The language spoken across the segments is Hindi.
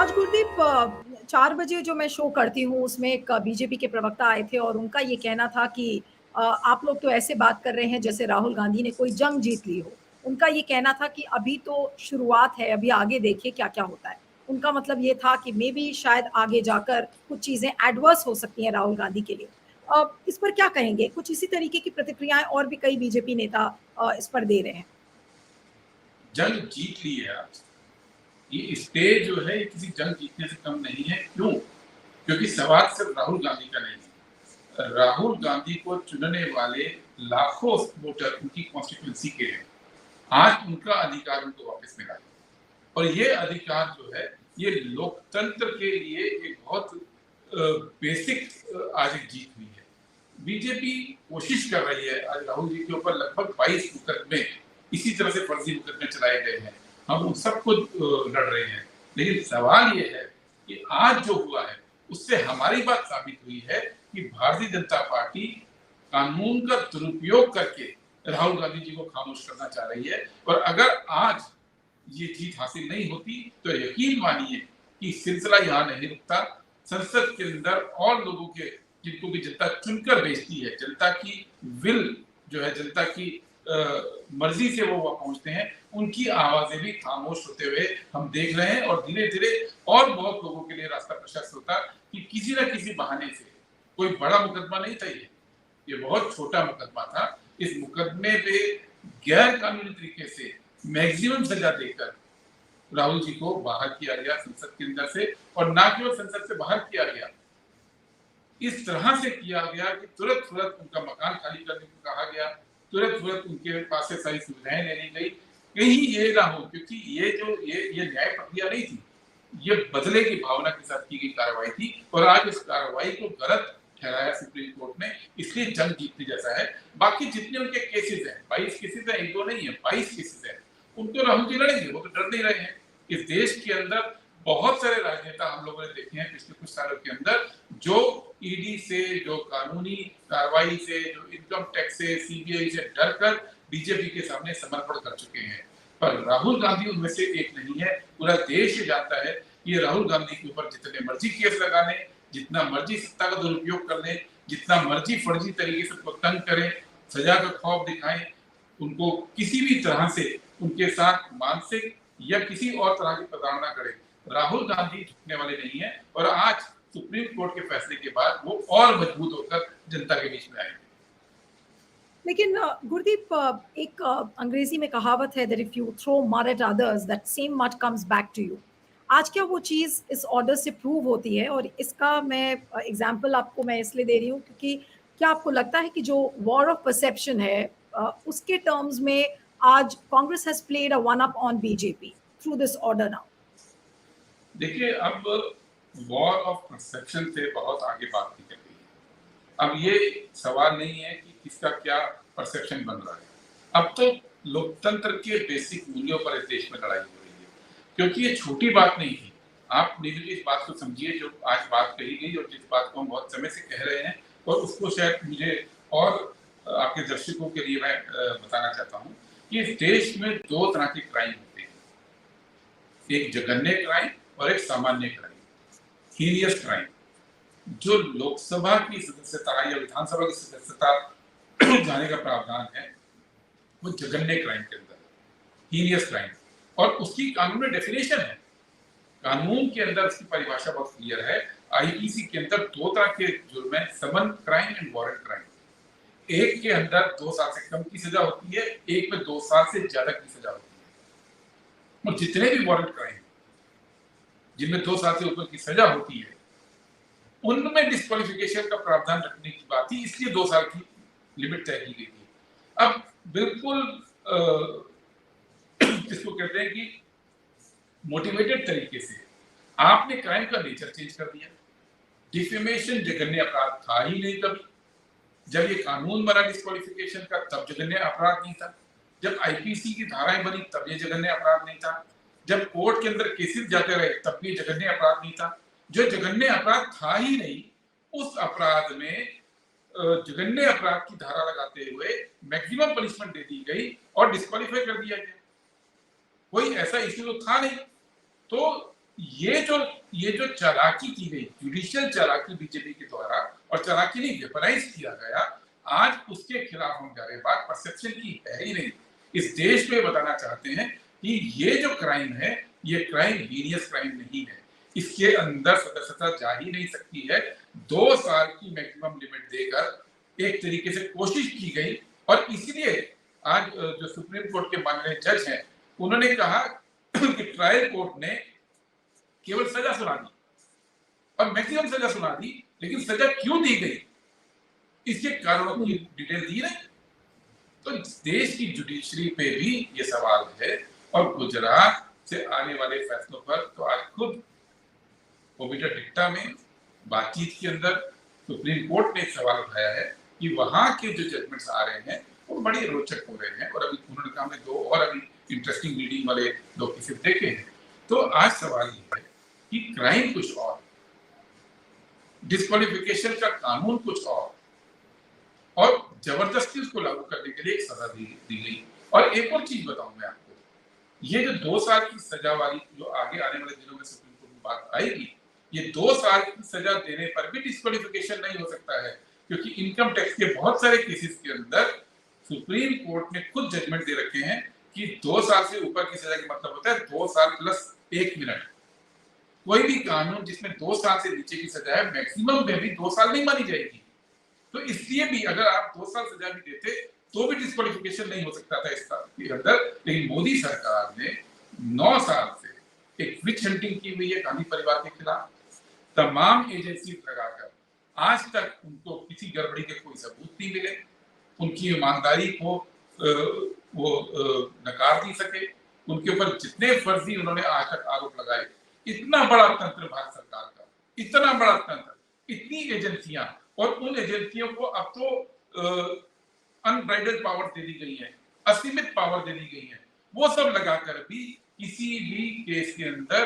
आज गुरदीप 4 बजे जो मैं शो करती हूँ उसमें एक बीजेपी के प्रवक्ता आए थे और उनका ये कहना था कि आप लोग तो ऐसे बात कर रहे हैं जैसे राहुल गांधी ने कोई जंग जीत ली हो। उनका ये कहना था कि अभी तो शुरुआत है, अभी आगे देखिए क्या-क्या होता है। उनका मतलब ये था कि मेबी शायद आगे जाकर कुछ चीज़ें एडवर्स हो सकती हैं राहुल गांधी के लिए। इस पर क्या कहेंगे? कुछ इसी तरीके की प्रतिक्रियाएँ और भी कई बीजेपी नेता इस पर दे रहे हैं। जंग जीत ली है आज। ये स्टेज जो है ये किसी जंग जीतने से कम नहीं है। क्यों? क्योंकि सवाल सिर्फ राहुल गांधी का नहीं है। राहुल गांधी को चुनने वाले लाखों वोटर उनकी कॉन्स्टिट्यूंसी के हैं। आज उनका अधिकार उनको वापस मिला है और ये अधिकार जो है ये लोकतंत्र के लिए एक बहुत बेसिक आज एक जीत हुई है। बीजेपी कोशिश कर रही है, आज राहुल जी के ऊपर लगभग 22 मुकदमे इसी तरह से फर्जी मुकदमे चलाए गए हैं। हम उन सबको लड़ रहे हैं, लेकिन सवाल ये है कि आज जो हुआ है उससे हमारी बात साबित हुई है कि भारतीय जनता पार्टी कानून का दुरुपयोग करके राहुल गांधी जी को खामोश करना चाह रही है। और अगर आज ये जीत हासिल नहीं होती तो यकीन मानिए कि सिलसिला यहाँ नहीं रुकता। संसद के अंदर और लोगों के जिनको भी जनता चुनकर भेजती है, जनता की विल जो है, जनता की मर्जी से वो वहां पहुंचते हैं, उनकी आवाजें भी खामोश होते हुए हम देख रहे हैं। और धीरे धीरे और बहुत लोगों के लिए रास्ता प्रशस्त होता कि किसी न किसी बहाने से, कोई बड़ा मुकदमा नहीं था ये बहुत छोटा मुकदमा था। इस मुकदमे पे गैर कानूनी तरीके से मैक्सिमम सजा देकर राहुल जी को बाहर किया गया संसद के अंदर से, और ना केवल संसद से बाहर किया गया, इस तरह से किया गया कि तुरंत तुरंत उनका मकान खाली करने को कहा गया, तुरंत तुरंत उनके पास से सारी सुविधाएं ले ली गई। कहीं ये ना हो, क्योंकि ये न्याय प्रक्रिया नहीं थी, ये बदले की भावना के साथ की गई कार्रवाई थी और आज इस कार्रवाई को गलत ठहराया सुप्रीम कोर्ट ने, इसलिए जंग जीतने जैसा है। बाकी जितने उनके केसेस हैं, 22 केसेस हैं, एक दो नहीं है, 22 केसेस हैं, उनको राहुल जी लड़ेंगे, वो तो डर नहीं रहे हैं। इस देश के अंदर बहुत सारे राजनेता हम लोगों ने देखे हैं पिछले कुछ सालों के अंदर, जो ईडी से, जो कानूनी कार्रवाई से, जो इनकम टैक्स से, सीबीआई से डर कर बीजेपी के सामने समर्पण कर चुके हैं। पर राहुल गांधी उनमें से एक नहीं है। पूरा देश जानता है कि राहुल गांधी के ऊपर जितने मर्जी केस लगाने, जितना मर्जी सत्ता का दुरुपयोग कर ले, जितना मर्जी फर्जी तरीके से उनको तंग करें, सजा का खौफ दिखाएं, उनको किसी भी तरह से उनके साथ मानसिक या किसी और तरह की प्रताड़ना करें, राहुल गांधी झुकने वाले नहीं है। और आज सुप्रीम कोर्ट के फैसले के बाद वो और मजबूत होकर जनता के बीच में आएंगे। लेकिन गुरदीप, एक अंग्रेजी में कहावत है that if you throw mud at others that same mud comes back to you. आज क्या वो चीज़ इस ऑर्डर से प्रूव होती है? और इसका मैं एग्जांपल आपको मैं इसलिए दे रही हूँ क्योंकि क्या आपको लगता है कि जो वॉर ऑफ परसेप्शन है उसके टर्म्स में आज Congress has played a one up on BJP through this order now? देखिए, अब वॉर ऑफ परसेप्शन से बहुत आगे बात निकल गई है। अब ये सवाल नहीं है कि किसका क्या परसेप्शन बन रहा है, अब तो लोकतंत्र के बेसिक मूल्यों पर इस देश में लड़ाई हो रही है। क्योंकि ये छोटी बात नहीं थी। आप नीलू जी इस बात को समझिए जो आज बात कही गई और जिस बात को हम बहुत समय से कह रहे हैं, और उसको शायद मुझे और आपके दर्शकों के लिए मैं बताना चाहता हूँ कि इस देश में दो तरह के क्राइम होते हैं, एक जघन्य क्राइम और एक सामान्य क्राइम, हीनियस क्राइम। जो लोकसभा की सदस्यता या विधानसभा की सदस्यता जाने का प्रावधान है वो जघन्य क्राइम के अंदर, हीनियस क्राइम, और उसकी कानून में डेफिनेशन है। कानून के अंदर उसकी परिभाषा बहुत क्लियर है। आईपीसी के अंदर दो तरह के जुर्म है, समन क्राइम एंड वारंट क्राइम। एक के अंदर 2 साल से कम की सजा होती है, एक में 2 साल से ज्यादा की सजा होती है। और जितने भी वारंट क्राइम जिनमें 2 साल से ऊपर की सजा होती है, उनमें डिस्क्वालिफिकेशन का प्रावधान रखने की बात थी, इसलिए 2 साल की लिमिट तय की गई थी। अब बिल्कुल जिसको कहते हैं कि मोटिवेटेड तरीके से आपने क्राइम का नेचर चेंज कर दिया। डिफेमेशन जघन्य अपराध था ही नहीं कभी। जब ये कानून बना डिस्क्वालिफिकेशन का तब जघन्य अपराध नहीं था। जब आईपीसी की धाराएं बनी तब ये जघन्य अपराध नहीं था। जब कोर्ट के अंदर केसेस जाते रहे तब भी जघन्य अपराध नहीं था। जो जघन्य अपराध था ही नहीं, उस अपराध में जघन्य अपराध की धारा लगाते हुए मैक्सिमम पनिशमेंट दे दी गई और डिस्क्वालीफाई कर दिया गया। कोई ऐसा इश्यू तो था नहीं। तो ये जो ये जो चालाकी की गई, जुडिशियल चालाकी बीजेपी के द्वारा, और चालाकी नहीं वेपराइज किया गया, आज उसके खिलाफ हम जा रहे हैं। बात परसेप्शन की है ही नहीं। इस देश में बताना चाहते हैं कि ये जो क्राइम है, ये क्राइम हीनियस क्राइम नहीं है, इसके अंदर सदस्यता जा ही नहीं सकती है। 2 साल की मैक्सिमम लिमिट देकर एक तरीके से कोशिश की गई, और इसलिए आज जो सुप्रीम कोर्ट के माननीय जज हैं, उन्होंने कहा कि ट्रायल कोर्ट ने केवल सजा सुना दी और मैक्सिमम सजा सुना दी, लेकिन सजा क्यों दी गई, इसके कारणों की डिटेल दी नहीं। तो देश की जुडिशरी पे भी ये सवाल है, और गुजरात से आने वाले फैसलों पर तो आज खुद ओबिटर डिक्टा में बातचीत के अंदर सुप्रीम कोर्ट ने एक सवाल उठाया है कि वहां के जो जजमेंट्स आ रहे हैं वो बड़े रोचक हो रहे हैं, और अभी उन्होंने कहा हमने 2 और अभी इंटरेस्टिंग रीडिंग वाले 2 केसेस देखे हैं। तो आज सवाल ये है कि क्राइम कुछ और, डिस्क्वालिफिकेशन का कानून कुछ और जबरदस्ती उसको लागू करने के लिए एक सजा दी गई। और एक और चीज बताऊं मैं आपको, ये जो 2 साल की सजा वाली जो आगे आने वाले दिनों में सुप्रीम कोर्ट में बात आएगी, ये 2 साल की सजा देने पर भी डिस्क्वालिफिकेशन नहीं हो सकता है, क्योंकि इनकम टैक्स के बहुत सारे केसेस के अंदर सुप्रीम कोर्ट ने खुद जजमेंट दे रखे हैं कि 2 साल से ऊपर की सजा का मतलब होता है 2 साल प्लस 1 मिनट। कोई भी कानून जिसमें 2 साल से नीचे की सजा है, मैक्सिमम में भी 2 साल नहीं मानी जाएगी। तो इसलिए भी अगर आप 2 साल सजा भी देते तो भी डिस्क्वालिफिकेशन नहीं हो सकता था इसके अंदर। लेकिन मोदी सरकार ने 9 साल से एक विच हंटिंग की हुई है गांधी परिवार के खिलाफ, तमाम एजेंसी लगाकर आज तक उनको किसी गड़बड़ी के कोई सबूत नहीं मिले, उनकी ईमानदारी को वो नकार नहीं सके, उनके ऊपर जितने फर्जी उन्होंने आज तक आरोप लगाए। इतना बड़ा तंत्र भारत सरकार का, इतना बड़ा तंत्र, इतनी एजेंसियां, और उन एजेंसियों को अब तो अनब्राइडल्ड पावर दे दी गई है, असीमित पावर दे दी गई है। वो सब लगाकर भी किसी भी केस के अंदर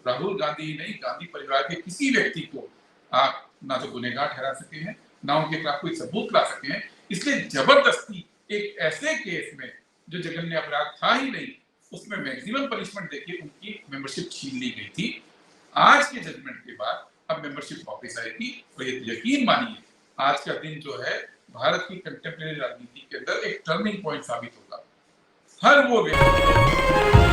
राहुल गांधी ही नहीं, गांधी परिवार के किसी व्यक्ति को आप ना तो गुनहगार ठहरा सके हैं, ना उनके खिलाफ कोई सबूत ला सके हैं। इसलिए जबरदस्ती एक ऐसे केस में जो जघन्य अपराध था ही नहीं, उसमें मैक्सिमम पनिशमेंट देके उनकी मेंबरशिप छीन ली गई थी। आज के जजमेंट के बाद अब मेंबरशिप वापस आएगी, और ये यकीन मानिए आज का दिन जो है भारत की कंटेम्परेरी राजनीति के अंदर एक टर्निंग पॉइंट साबित होगा। हर वो व्यक्ति